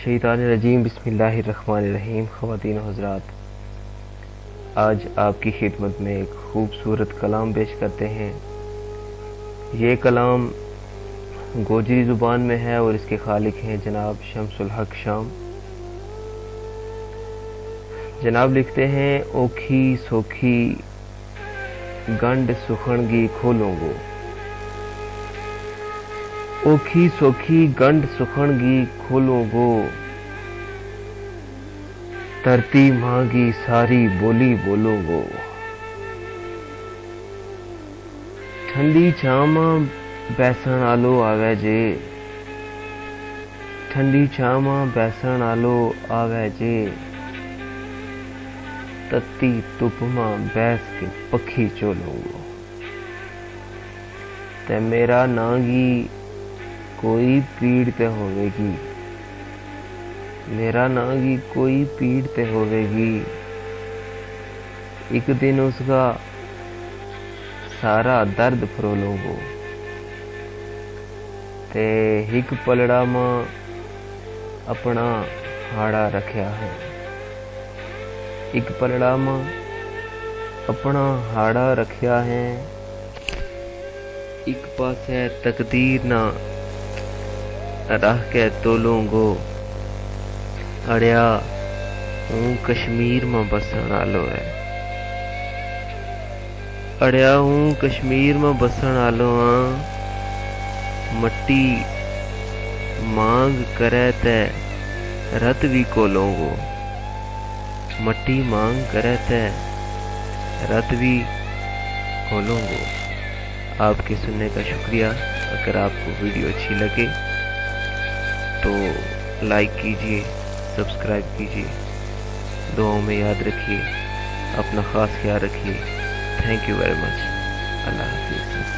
मिनश्शैतानिर्रजीम बिस्मिल्लाहिर्रहमानिर्रहीम। ख़वातीन और हज़रात, आज आपकी खिदमत में एक खूबसूरत कलाम पेश करते हैं। ये कलाम गोजरी ज़ुबान में है और इसके खालिक हैं जनाब शम्सुल हक शाम। जनाब लिखते हैं, ओखी सोखी गंड सुखणगी खोलोंगो, ओखी सोखी गंड सुखणगी खोलोंगो, धरती मांगी सारी बोली बोलोंगो। ठंडी छामा बैसण आलो आवे जे, ठंडी छामा बैसण आलो आवे जे, तत्ती धुप मां बैस के पखी चोलोंगो। ते मेरा नांगी कोई पीड़ ते होवेगी, मेरा नांगी कोई पीड़ ते होवेगी, एक दिन उसका सारा दर्द फरोलोंगो। ते हिक पलड़ा मां अपना हाड़ा रखया है, एक पलड़ा मां अपना हाड़ा रखया है, एक पासे तकदीर ना रह के तोलोंगो। अड़िया हूँ कश्मीर में बसण आलो है, अड़िया हूँ कश्मीर में बसण आलो हाँ। मट्टी मांग करे ते रत भी कोलोंगो, मट्टी मांग करे ते रत भी खोलोंगो। आपके सुनने का शुक्रिया। अगर आपको वीडियो अच्छी लगे तो लाइक कीजिए, सब्सक्राइब कीजिए, दुआओं में याद रखिए, अपना ख़ास ख्याल रखिए। Thank you very much. अल्लाह हाफिज़।